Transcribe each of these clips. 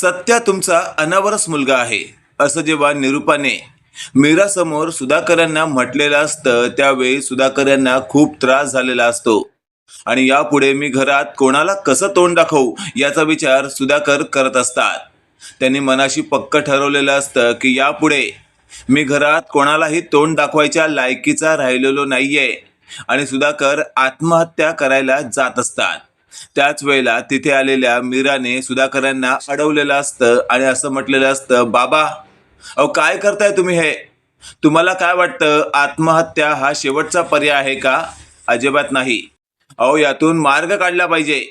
सत्या तुमचा अनावरस मुलगा आहे असं जेव्हा निरूपाने मीरासमोर सुधाकर यांना म्हटलेलं असतं त्यावेळी सुधाकर यांना खूप त्रास झालेला असतो आणि यापुढे मी घरात कोणाला कसं तोंड दाखवू याचा विचार सुधाकर करत असतात. त्यांनी मनाशी पक्क ठरवलेलं असतं की यापुढे मी घरात कोणालाही तोंड दाखवायच्या लायकीचा राहिलेलो नाहीये आणि सुधाकर आत्महत्या करायला जात असतात. त्याच वेळेला तिथे आलेल्या मीराने सुधाकरांना अडवलेलं असतं आणि असं म्हटलेलं असतं, बाबा अहो काय करताय तुम्ही हे? तुम्हाला काय वाटतं आत्महत्या हा शेवटचा पर्याय आहे का? अजिबात नाही. अहो यातून मार्ग काढला पाहिजे.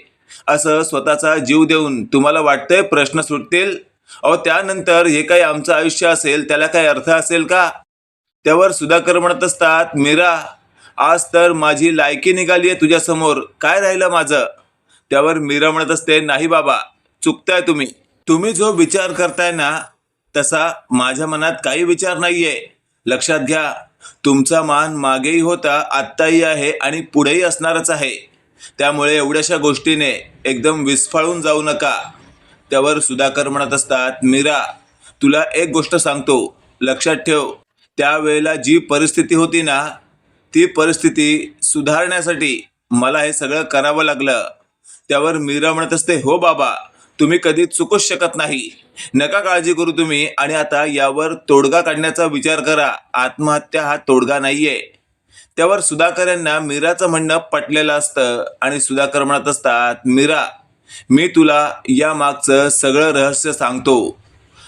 असं स्वतःचा जीव देऊन तुम्हाला वाटतंय प्रश्न सुटतील? अहो त्यानंतर हे काही आमचं आयुष्य असेल त्याला काही अर्थ असेल का? त्यावर सुधाकर म्हणत असतात, मीरा आज तर माझी लायकी निघाली आहे तुझ्यासमोर, काय राहिलं माझं? त्यावर मीरा म्हणत असते, नाही बाबा चुकताय तुम्ही. तुम्ही जो विचार करताय ना तसा माझ्या मनात काही विचार नाहीये. लक्षात घ्या, तुमचा मान मागेही होता, आत्ताही आहे आणि पुढेही असणारच आहे. त्यामुळे एवढ्याशा गोष्टीने एकदम विस्फाळून जाऊ नका. त्यावर सुधाकर म्हणत असतात, मीरा तुला एक गोष्ट सांगतो, लक्षात ठेव, त्यावेळेला जी परिस्थिती होती ना ती परिस्थिती सुधारण्यासाठी मला हे सगळं करावं लागलं. त्यावर मीरा म्हणत असते, हो बाबा तुम्ही कधी चुकूच शकत नाही, नका काळजी करू तुम्ही. आणि आता यावर तोडगा काढण्याचा विचार करा, आत्महत्या हा तोडगा नाहीये. त्यावर सुधाकर यांना मीराचं म्हणणं पटलेलं असतं आणि सुधाकर म्हणत असतात, मीरा मी तुला या मागचं सगळं रहस्य सांगतो.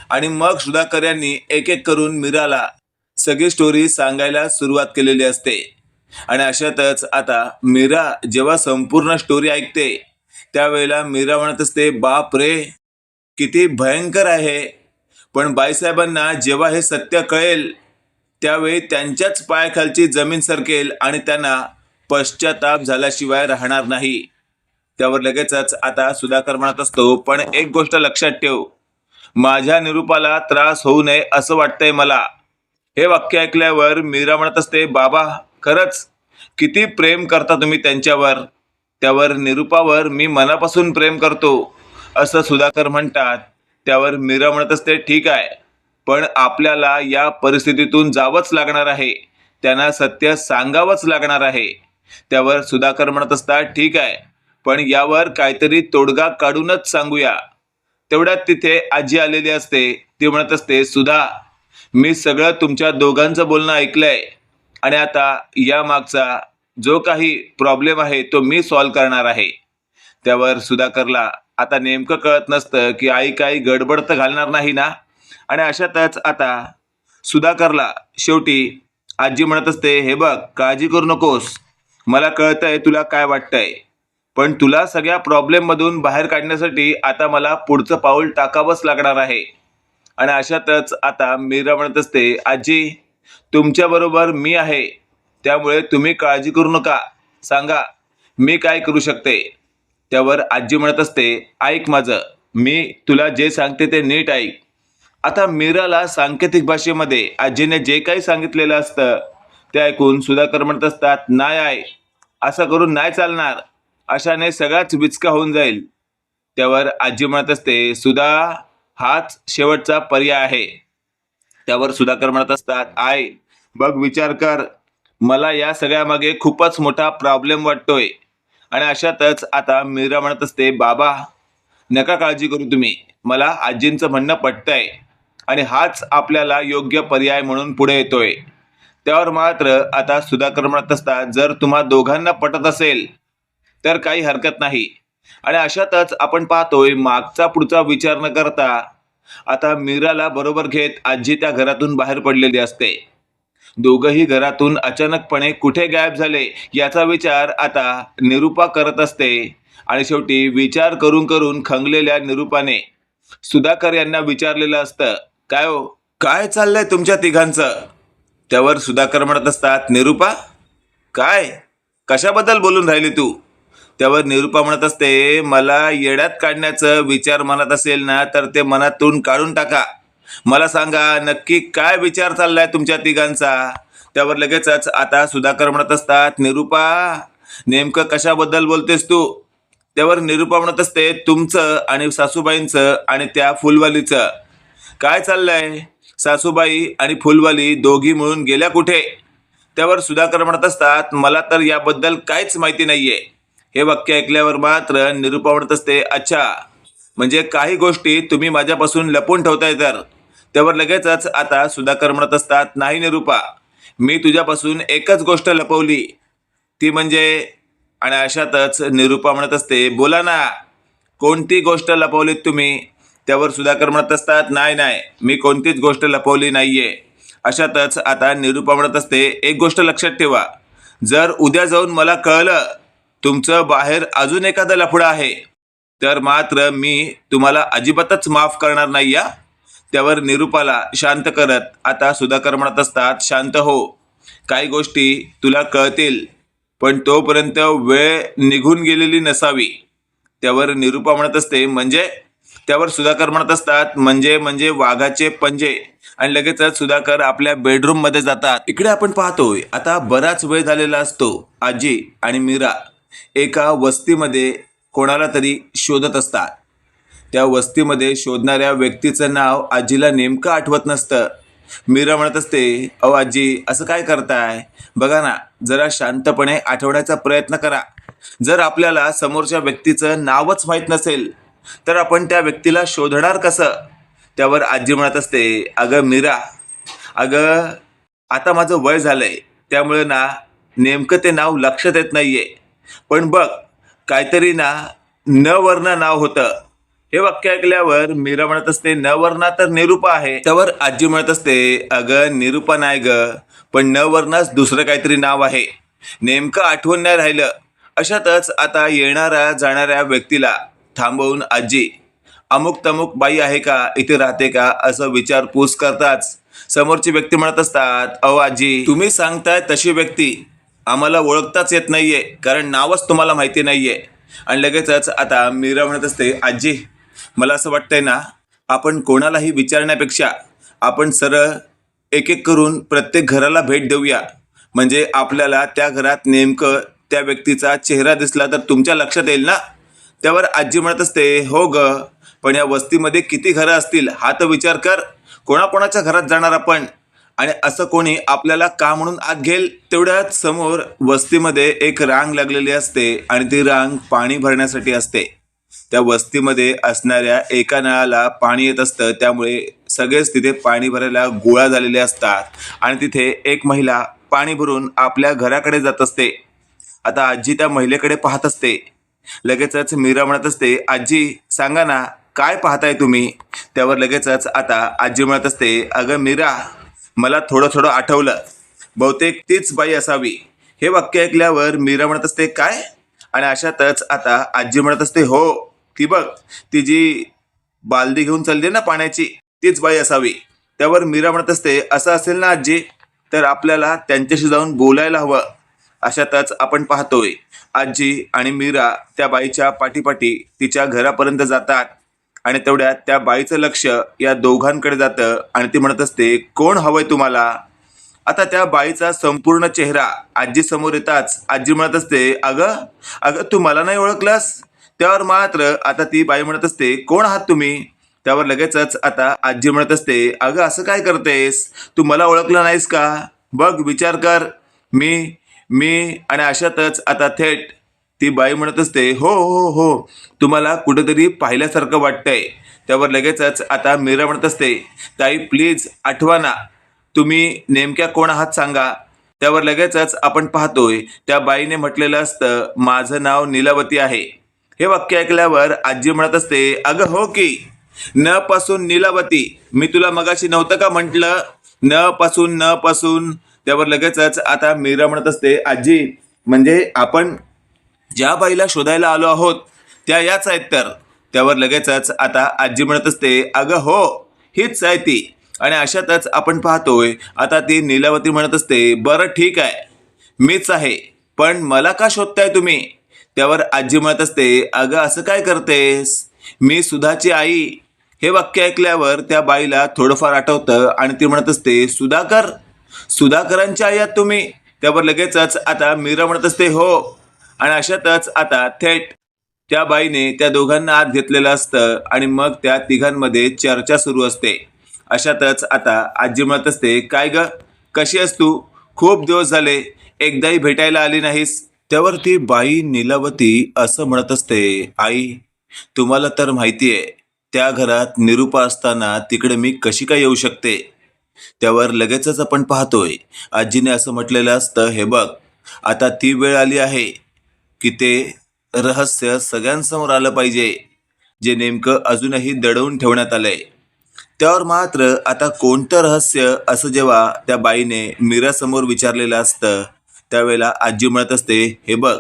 आणि मग सुधाकर यांनी एक एक करून मीराला सगळी स्टोरी सांगायला सुरुवात केलेली असते. आणि अशातच आता मीरा जेव्हा संपूर्ण स्टोरी ऐकते त्यावेळेला मीरा म्हणत असते, बाप रे किती भयंकर आहे. पण बाईसाहेबांना जेव्हा हे सत्य कळेल त्यावेळी त्यांच्याच पायाखालची जमीन सरकेल आणि त्यांना पश्चाताप झाल्याशिवाय राहणार नाही. त्यावर लगेचच आता सुधाकर म्हणत असतो, पण एक गोष्ट लक्षात ठेव, माझ्या निरूपाला त्रास होऊ नये असं वाटतंय मला. हे वाक्य ऐकल्यावर मीरा म्हणत असते, बाबा खरंच किती प्रेम करता तुम्ही त्यांच्यावर. त्यावर निरूपावर मी मनापासून प्रेम करतो असं सुधाकर म्हणतात. त्यावर मीरा म्हणत असते, ठीक आहे, पण आपल्याला या परिस्थितीतून जावंच लागणार आहे, त्यांना सत्य सांगावंच लागणार आहे. त्यावर सुधाकर म्हणत असतात, ठीक आहे, पण यावर काहीतरी तोडगा काढूनच सांगूया. तेवढ्यात तिथे आजी आलेली असते. ती म्हणत असते, सुधा मी सगळं तुमच्या दोघांचं बोलणं ऐकलंय आणि आता या मागचा जो काही प्रॉब्लेम आहे तो मी सॉल्व्ह करणार आहे. त्यावर सुधाकरला आता नेमकं कळत नसतं की आई काही गडबड तर घालणार नाही ना. आणि अशातच आता सुधाकरला शेवटी आजी म्हणत असते, हे बघ काळजी करू नकोस, मला कळतंय तुला काय वाटतंय, पण तुला सगळ्या प्रॉब्लेममधून बाहेर काढण्यासाठी आता मला पुढचं पाऊल टाकावंच लागणार आहे. आणि अशातच आता मीरा म्हणत असते, आजी तुमच्याबरोबर मी आहे, त्यामुळे तुम्ही काळजी करू नका, सांगा मी काय करू शकते. त्यावर आजी म्हणत असते, ऐक माझं, मी तुला जे सांगते ते नीट ऐक. आता मीराला सांकेतिक भाषेमध्ये आजीने जे काही सांगितलेलं असतं ते ऐकून सुधाकर म्हणत असतात, नाही आहे, असं करून नाही चालणार, अशाने सगळाच विचका होऊन जाईल. त्यावर आजी म्हणत असते, सुधा हाच शेवटचा पर्याय आहे. त्यावर सुधाकर म्हणत असतात, आय बघ विचार कर, मला या सगळ्यामागे खूपच मोठा प्रॉब्लेम वाटतोय. आणि अशातच आता मीरा म्हणत असते, बाबा नका काळजी करू तुम्ही, मला आजींचं म्हणणं पटतंय आणि हाच आपल्याला योग्य पर्याय म्हणून पुढे येतोय. त्यावर मात्र आता सुधाकर म्हणत असतात, जर तुम्हा दोघांना पटत असेल तर काही हरकत नाही. आणि अशातच आपण पाहतोय मागचा पुढचा विचार न करता आता मीराला बरोबर घेत आजी त्या घरातून बाहेर पडलेली असते. दोघंही घरातून अचानकपणे कुठे गायब झाले याचा विचार आता निरूपा करत असते. आणि शेवटी विचार करून करून खंगलेल्या निरूपाने सुधाकर यांना विचारलेलं असतं, काय हो काय चाललंय तुमच्या तिघांचं? त्यावर सुधाकर म्हणत असतात, निरूपा काय कशाबद्दल बोलून राहिली तू? त्यावर निरूपा म्हणत असते, मला येड्यात काढण्याचं विचार मनात असेल ना तर ते मनातून काढून टाका, मला सांगा नक्की काय विचार चाललाय तुमच्या तिघांचा. त्यावर लगेचच आता सुधाकर म्हणत असतात, निरूपा नेमकं कशाबद्दल बोलतेस तू? त्यावर निरुपा म्हणत असते, तुमचं आणि सासूबाईंचं आणि त्या फुलवालीचं काय चाललंय? सासूबाई आणि फुलवाली दोघी मिळून गेल्या कुठे? त्यावर सुधाकर म्हणत असतात, मला तर याबद्दल काहीच माहिती नाहीये. हे वाक्य ऐकल्यावर मात्र निरुपा म्हणत असते, अच्छा, म्हणजे काही गोष्टी तुम्ही माझ्यापासून लपवून ठेवताय तर. त्यावर लगेचच आता सुधाकर म्हणत असतात, नाही निरुपा, मी तुझ्यापासून एकच गोष्ट लपवली, ती म्हणजे. आणि अशातच निरुपा म्हणत असते, बोला ना, कोणती गोष्ट लपवलीत तुम्ही? त्यावर सुधाकर म्हणत असतात, नाही नाही, मी कोणतीच गोष्ट लपवली नाहीये. अशातच आता निरुपा म्हणत असते, एक गोष्ट लक्षात ठेवा, जर उद्या जाऊन मला कळलं तुमचं बाहेर अजून एखादं लफडं आहे तर मात्र मी तुम्हाला अजिबातच माफ करणार नाही या. त्यावर निरुपाला शांत करत आता सुधाकर म्हणत असतात, शांत हो, काही गोष्टी तुला कळतील, पण तोपर्यंत वेळ निघून गेलेली नसावी. त्यावर निरुपा म्हणत असते, म्हणजे? त्यावर सुधाकर म्हणत असतात, म्हणजे म्हणजे वाघाचे पंजे. आणि लगेचच सुधाकर आपल्या बेडरूम मध्ये जातात. इकडे आपण पाहतोय आता बराच वेळ झालेला असतो. आजी आणि मीरा एका वस्तीमध्ये कोणाला तरी शोधत असतात. त्या वस्तीमध्ये शोधणाऱ्या व्यक्तीचं नाव आजीला नेमकं आठवत नसतं. मीरा म्हणत असते, अहो आजी, असं काय करताय? बघा ना, जरा शांतपणे आठवण्याचा प्रयत्न करा. जर आपल्याला समोरच्या व्यक्तीचं नावच माहीत नसेल तर आपण त्या व्यक्तीला शोधणार कसं? त्यावर आजी म्हणत असते, अगं मीरा, अगं आता माझं वय झालंय, त्यामुळे ना नेमकं ते नाव लक्षात येत नाहीये, पण बघ, काहीतरी ना न वर्ण नाव होतं. हे वाक्य ऐकल्यावर मीरा म्हणत असते, न वर्णा तर निरुपा आहे. त्यावर आजी म्हणत असते, अगं निरुपा नाही ग, पण न वर्णाच दुसरं काहीतरी नाव आहे, नेमकं आठवण नाही राहिलं. अशातच आता येणाऱ्या जाणाऱ्या व्यक्तीला थांबवून आजी, अमुक तमुक बाई आहे का, इथे राहते का, असं विचारपूस करताच समोरची व्यक्ती म्हणत असतात, अहो आजी, तुम्ही सांगताय तशी व्यक्ती आम्हाला ओळखताच येत नाहीये, कारण नावच तुम्हाला माहिती नाहीये. आणि लगेचच आता मीरा म्हणत असते, आजी, मला असं वाटतंय ना, आपण कोणालाही विचारण्यापेक्षा आपण सरळ एक एक करून प्रत्येक घराला भेट देऊया, म्हणजे आपल्याला त्या घरात नेमकं त्या व्यक्तीचा चेहरा दिसला तर तुमच्या लक्षात येईल ना. त्यावर आजी म्हणत असते, हो ग, पण या वस्तीमध्ये किती घरं असतील हा तर विचार कर, कोणाकोणाच्या घरात जाणार आपण, आणि असं कोणी आपल्याला का म्हणून आत घेईल? तेवढ्यात समोर वस्तीमध्ये एक रांग लागलेली असते आणि ती रांग पाणी भरण्यासाठी असते. त्या वस्तीमध्ये असणाऱ्या एका नळाला पाणी येत असतं, त्यामुळे सगळेच तिथे पाणी भरायला गोळा झालेले असतात आणि तिथे एक महिला पाणी भरून आपल्या घराकडे जात असते. आता आजी त्या महिलेकडे पाहत असते. लगेचच मीरा म्हणत असते, आजी सांगा ना, काय पाहताय तुम्ही? त्यावर लगेचच आता आजी म्हणत असते, अगं मीरा, मला थोडं थोडं आठवलं, बहुतेक तीच बाई असावी. हे वाक्य ऐकल्यावर मीरा म्हणत असते, काय? आणि अशातच आता आजी म्हणत असते, हो, ती बघ, ती जी बालदी घेऊन चालली ना पाण्याची, तीच बाई असावी. त्यावर मीरा म्हणत असते, असं असेल ना आजी, तर आपल्याला त्यांच्याशी जाऊन बोलायला हवं. अशातच आपण पाहतोय आजी आणि मीरा त्या बाईच्या पाठीपाठी तिच्या घरापर्यंत जातात आणि तेवढ्यात त्या बाईचं लक्ष या दोघांकडे जातं आणि ती म्हणत असते, कोण हवंय तुम्हाला? आता त्या बाईचा संपूर्ण चेहरा आजी समोर येताच आजी म्हणत असते, अगं अगं, तू मला नाही ओळखलास? त्यावर मात्र आता ती बाई म्हणत असते, कोण आहात तुम्ही? त्यावर लगेचच आता आजी म्हणत असते, अगं असं काय करतेस, तू मला ओळखलं नाहीस का? बघ, विचार कर, मी मी आणि अशातच आता थेट ती बाई म्हणत असते, हो हो हो, तुम्हाला कुठेतरी पाहिल्यासारखं वाटतंय. त्यावर लगेचच आता मीरा म्हणत असते, ताई प्लीज आठवा ना, तुम्ही नेमक्या कोण आहात सांगा. त्यावर लगेचच आपण पाहतोय त्या बाईने म्हटलेलं असतं, माझं नाव नीलावती आहे. हे वाक्य ऐकल्यावर आजी म्हणत असते, अगं हो की, न पासून नीलावती, मी तुला मगाशी नव्हतं का म्हटलं, न पासून. त्यावर लगेचच आता मीरा म्हणत असते, आजी, म्हणजे आपण ज्या बाईला शोधायला आलो आहोत त्या याच आहेत तर? त्यावर लगेचच आता आजी म्हणत असते, अगं हो, हीच आहे ती. आणि अशातच आपण पाहतोय आता ती नीलावती म्हणत असते, बरं ठीक आहे, मीच आहे, पण मला का शोधताय तुम्ही? त्यावर आजी म्हणत असते, अगं असं काय करतेस, मी सुधाची आई. हे वाक्य ऐकल्यावर त्या बाईला थोडंफार आठवतं आणि ती म्हणत असते, सुधाकर, सुधाकरांच्या आई आहात तुम्ही? त्यावर लगेचच आता मीरा म्हणत असते, हो. आणि अशातच आता थेट त्या बाईने त्या दोघांना आत घेतलेलं असतं आणि मग त्या तिघांमध्ये चर्चा सुरू असते. अशातच आता आजी म्हणत असते, काय ग, कशी आहेस तू? खूप दिवस झाले, एकदाही भेटायला आली नाहीस. त्यावर ती बाई नीलावती असं म्हणत असते, आई, तुम्हाला तर माहितीये, त्या घरात निरुपा असताना तिकडे मी कशी काय येऊ शकते? त्यावर लगेचच आपण पाहतोय आजीने असं म्हटलेलं असतं, हे बघ, आता ती वेळ आली आहे की ते रहस्य सगळ्यांसमोर आलं पाहिजे, जे नेमकं अजूनही दडवून ठेवण्यात आलंय. त्यावर मात्र आता कोणतं रहस्य, असं जेव्हा त्या बाईने मीरासमोर विचारलेलं असतं, त्यावेळेला आजी म्हणत असते, हे बघ,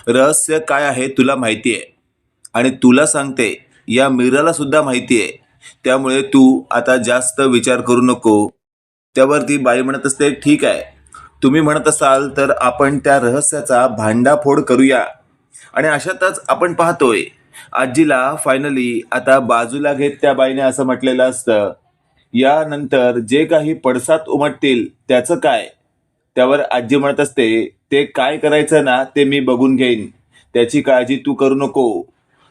रहस्य काय आहे तुला माहिती आहे, आणि तुला सांगते, या मीराला सुद्धा माहिती आहे. त्यामुळे तू आता जास्त विचार करू नको. त्यावर ती बाई म्हणत असते, ठीक आहे, तुम्ही म्हणत असाल तर आपण त्या रहस्याचा भांडाफोड करूया. आणि अशातच आपण पाहतोय आजीला फायनली आता बाजूला घेत त्या बाईने असं म्हटलेलं असतं, यानंतर जे काही पडसाद उमटतील त्याचं काय? त्यावर आजी म्हणत असते, ते काय करायचं ना ते मी बघून घेईन, त्याची काळजी तू करू नको.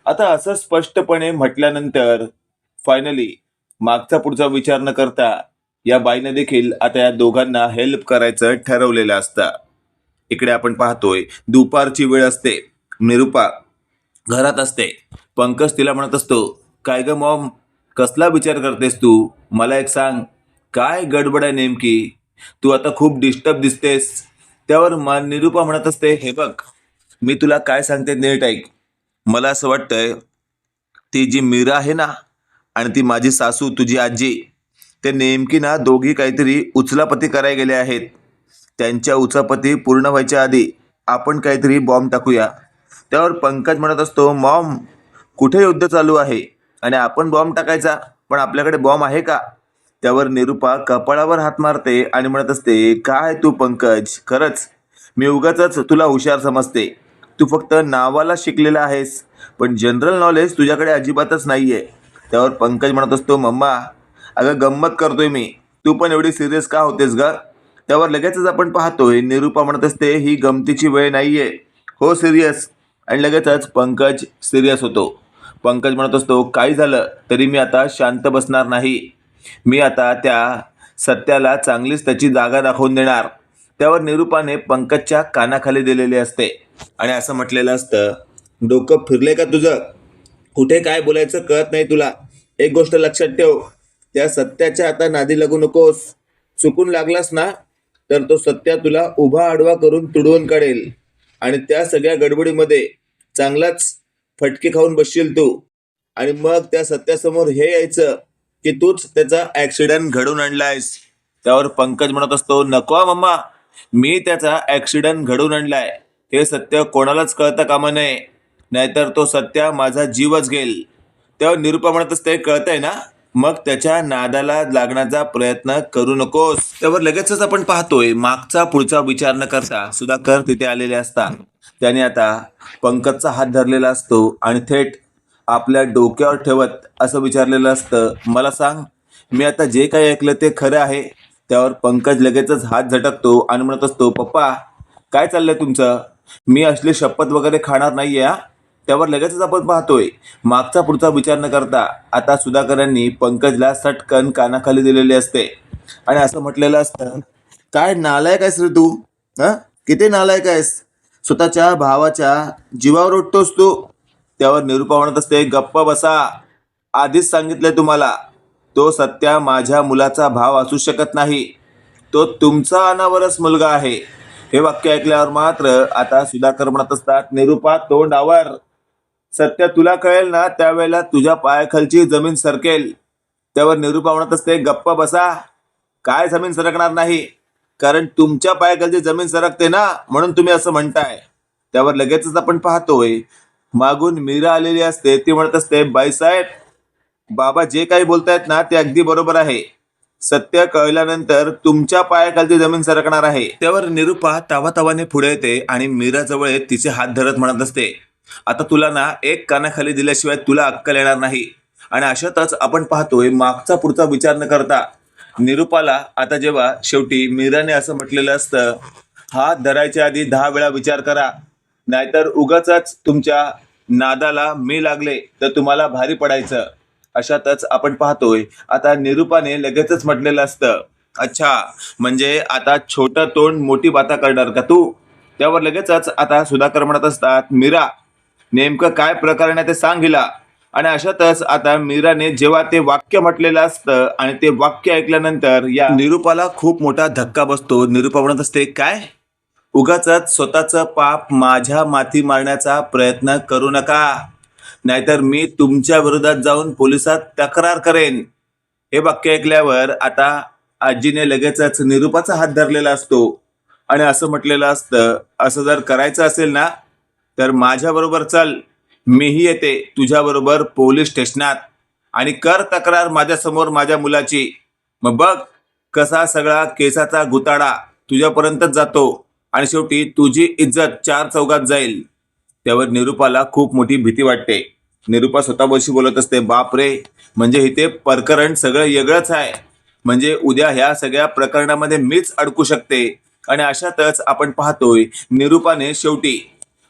आता असं स्पष्टपणे म्हटल्यानंतर फायनली मागचा पुढचा विचार न करता या बाईने देखील आता या दोघांना हेल्प करायचं ठरवलेलं असतं. इकडे आपण पाहतोय दुपारची वेळ असते. निरुपा घरात असते. पंकज तिला म्हणत असतो, काय ग मॉम, कसला विचार करतेस तू? मला एक सांग, काय गडबड आहे नेमकी? तू आता खूप डिस्टर्ब दिसतेस. त्यावर निरुपा म्हणत असते, हे बघ, मी तुला काय सांगते नीट ऐक. मला असं वाटतंय, ती जी मीरा आहे ना, आणि ती माझी सासू तुझी आजी, ते नेमकी ना दोघी काहीतरी उचलापती करायला गेले आहेत. त्यांच्या उचापती पूर्ण व्हायच्या आधी आपण काहीतरी बॉम्ब टाकूया. त्यावर पंकज म्हणत असतो, मॉम, कुठे युद्ध चालू आहे आणि आपण बॉम्ब टाकायचा? पण आपल्याकडे बॉम्ब आहे का? त्यावर निरुपा कपाळावर हात मारते आणि म्हणत असते, काय तू पंकज, खरंच मी उगाच तुला हुशार समजते. तू फक्त नावाला शिकलेला आहेस, पण जनरल नॉलेज तुझ्याकडे अजिबातच नाहीये. त्यावर पंकज म्हणत असतो, मम्मा, अगं गंमत करतोय मी, तू पण एवढी सिरियस का होतेस ग? त्यावर लगेचच आपण पाहतोय निरुपा म्हणत असते, ही गमतीची वेळ नाहीये, हो सिरियस. आणि लगेचच पंकज सिरियस होतो. पंकज म्हणत असतो, काही झालं तरी मी आता शांत बसणार नाही. मी आता त्या सत्याला चांगलीच त्याची जागा दाखवून देणार. त्यावर निरुपाने पंकजच्या कानाखाली दिलेली असते आणि असं म्हटलेलं असतं, डोकं फिरले का तुझं? कुठे काय बोलायचं कळत नाही तुला. एक गोष्ट लक्षात ठेव, त्या सत्याच्या आता नादी लागू नकोस. चुकून लागलास ना तर तो सत्या तुला उभा आडवा करून तुडवून काढेल आणि त्या सगळ्या गडबडीमध्ये चांगलाच फटके खाऊन बसशील तू. आणि मग त्या सत्यासमोर हे यायचं की तूच त्याचा ऍक्सिडेंट घडवून आणलायस. त्यावर पंकज म्हणत असतो, नको मम्मा, मी त्याचा ऍक्सिडेंट घडवून आणलाय हे सत्य कोणालाच कळता कामा नये, नाहीतर तो सत्या माझा जीवच घेईल. तेव्हा निरुपा म्हणत असते, कळतंय ना, मग त्याच्या नादाला लागण्याचा प्रयत्न करू नकोस. त्यावर लगेचच आपण पाहतोय मागचा पुढचा विचार न करता सुधाकर तिथे आलेले असतात. त्याने आता पंकजचा हात धरलेला असतो आणि थेट आपल्या डोक्यावर ठेवत असं विचारलेलं असतं, मला सांग, मी आता जे काही ऐकलं ते खरं आहे? त्यावर पंकज लगेचच हात झटकतो आणि म्हणत असतो, पप्पा, काय चाललंय तुमचं? मी असली शपथ वगैरे खाणार नाहीये हा. त्यावर लगेचच आपण पाहतोय मागचा पुढचा विचार न करता आता सुधाकर यांनी पंकजला सटकन कानाखाली दिलेली असते आणि असं म्हटलेलं असतं, काय नालायक आहेस रे तू? किती नालायक आहेस? स्वतःच्या भावाच्या जीवावर उठतोस तू. त्यावर निरुपा म्हणत असते, गप्प बसा, आधीच सांगितलंय तुम्हाला, तो सत्या माझ्या मुलाचा भाव असू शकत नाही, तो तुमचा अनावरच मुलगा आहे. हे वाक्य ऐकल्यावर मात्र आता सुधाकर म्हणत असतात, निरुपा तोंड आवर, सत्य तुला कळेल ना त्यावेळेला तुझ्या पायाखालची जमीन सरकेल. त्यावर निरुपा म्हणत असते, गप्प बसा, काय जमीन सरकणार नाही, कारण तुमच्या पायाखालची जमीन सरकते ना, म्हणून तुम्ही असं म्हणताय. त्यावर लगेचच आपण पाहतोय मागून मीरा आलेली असते. ती म्हणत असते, बाईसाहेब, बाबा जे काही बोलतायत ना ते अगदी बरोबर आहे, सत्य कळल्यानंतर तुमच्या पायाखालची जमीन सरकणार आहे. त्यावर निरुपा तावातावाने पुढे येते आणि मीरा जवळ येत तिचे हात धरत म्हणत असते, आता तुला ना एक कानाखाली दिल्याशिवाय तुला अक्कल येणार नाही. आणि अशातच आपण पाहतोय मागचा पुढचा विचार न करता निरुपाला आता जेव्हा शेवटी मीराने असं म्हटलेलं असतं, हात धरायच्या आधी 10 वेळा विचार करा, नाहीतर उगाच तुमच्या नादाला मी लागले तर तुम्हाला भारी पडायचं. अशातच आपण पाहतोय आता निरूपाने लगेचच म्हटलेलं असतं, अच्छा म्हणजे आता छोटं तोंड मोठी बाता करणार का तू? त्यावर लगेचच आता सुधाकर म्हणत असतात, मीरा नेमकं काय प्रकरण आहे ते सांग हिला. आणि अशातच आता मीराने जेव्हा ते वाक्य म्हटलेलं असतं आणि ते वाक्य ऐकल्यानंतर या निरूपाला खूप मोठा धक्का बसतो. निरूपा म्हणत असते, काय उगाचच स्वतःचं पाप माझ्या माथी मारण्याचा प्रयत्न करू नका, नाहीतर मी तुमच्या विरोधात जाऊन पोलिसात तक्रार करेन. हे वाक्य ऐकल्यावर आता आजीने लगेचच निरूपाचा हात धरलेला असतो आणि असं म्हटलेलं असतं, असं जर करायचं असेल ना तर माझ्या बरोबर चल, मीही येते तुझ्या बरोबर पोलीस स्टेशनात आणि कर तक्रार माझ्या समोर माझ्या मुलाची. मग बघ कसा सगळा केसाचा गुताडा तुझ्यापर्यंतच जातो आणि शेवटी तुझी इज्जत चार चौघात जाईल. त्यावर निरूपाला खूप मोठी भीती वाटते. निरूपा स्वतःशी बोलत असते, बाप रे, म्हणजे इथे प्रकरण सगळं वेगळंच आहे. म्हणजे उद्या ह्या सगळ्या प्रकरणामध्ये मीच अडकू शकते. आणि अशातच आपण पाहतोय निरूपाने शेवटी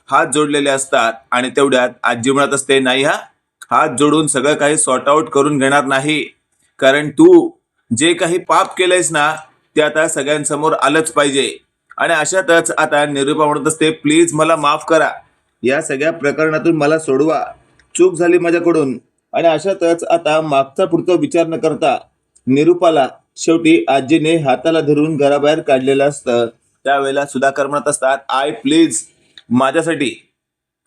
हात जोडलेले असतात आणि तेवढ्यात आजी म्हणत असते, नाही हा हात जोडून सगळं काही सॉर्ट आउट करून घेणार नाही, कारण तू जे काही पाप केलंयस ना ते आता सगळ्यांसमोर आलंच पाहिजे. आणि अशातच आता निरूपा म्हणत असते, प्लीज मला माफ करा, या सगळ्या प्रकरणातून मला सोडवा, चूक झाली माझ्याकडून. आणि अशातच आता मागचा पुढचा विचार न करता निरूपाला शेवटी आजीने हाताला धरून घराबाहेर काढलेलं असतं. त्यावेळेला सुधाकर म्हणत असतात, आय प्लीज माझ्यासाठी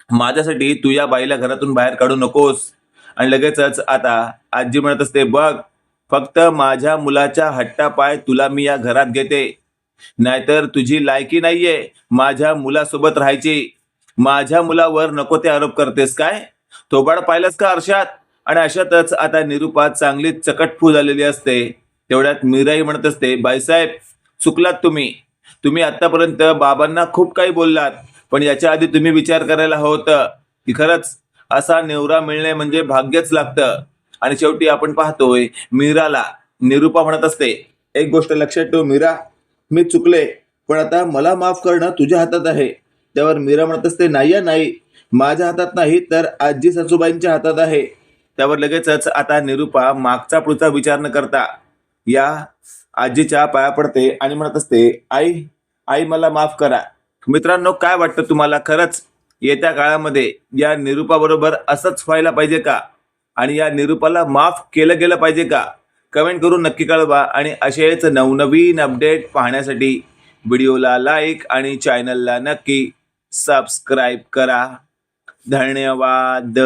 माझ्यासाठी तू या बाईला घरातून बाहेर काढू नकोस. आणि लगेचच आता आजी म्हणत असते, बघ फक्त माझ्या मुलाच्या हट्टापाय तुला मी या घरात घेते, नाहीतर तुझी लायकी नाहीये माझ्या मुलासोबत राहायची. माझ्या मुलावर नको ते आरोप करतेस काय? थोबाड पाहिलंस का आरशात? आणि अशातच आता निरूपा चांगलीच चकटफू झालेली असते. तेवढ्यात मीराही म्हणत असते, बाईसाहेब चुकलात तुम्ही, तुम्ही आतापर्यंत बाबांना खूप काही बोललात, पण याच्या आधी तुम्ही विचार करायला होतं की खरंच असा नवरा मिळणे म्हणजे भाग्यच लागतं. आणि शेवटी आपण पाहतोय मीराला निरूपा म्हणत असते, एक गोष्ट लक्षात ठेव मीरा, मी चुकले, पण आता मला माफ करणं तुझ्या हातात आहे. त्यावर मीरा म्हणत असते, नाही नाही, माझ्या हातात नाही तर आजी सासूबाईंच्या हातात आहे. त्यावर लगेचच आता निरूपा मागचा पुढचा विचार न करता या आजीच्या पाया पडते आणि म्हणत असते, आई आई मला माफ करा. मित्रांनो, काय वाटतं तुम्हाला, खरंच येत्या काळामध्ये या निरूपाबरोबर असंच व्हायला पाहिजे का? आणि या निरूपाला माफ केलं गेलं पाहिजे का? कमेंट करून नक्की कळवा. आणि असेच नवनवीन अपडेट पाहण्यासाठी व्हिडिओला लाईक आणि चॅनलला नक्की सबस्क्राईब करा. धन्यवाद.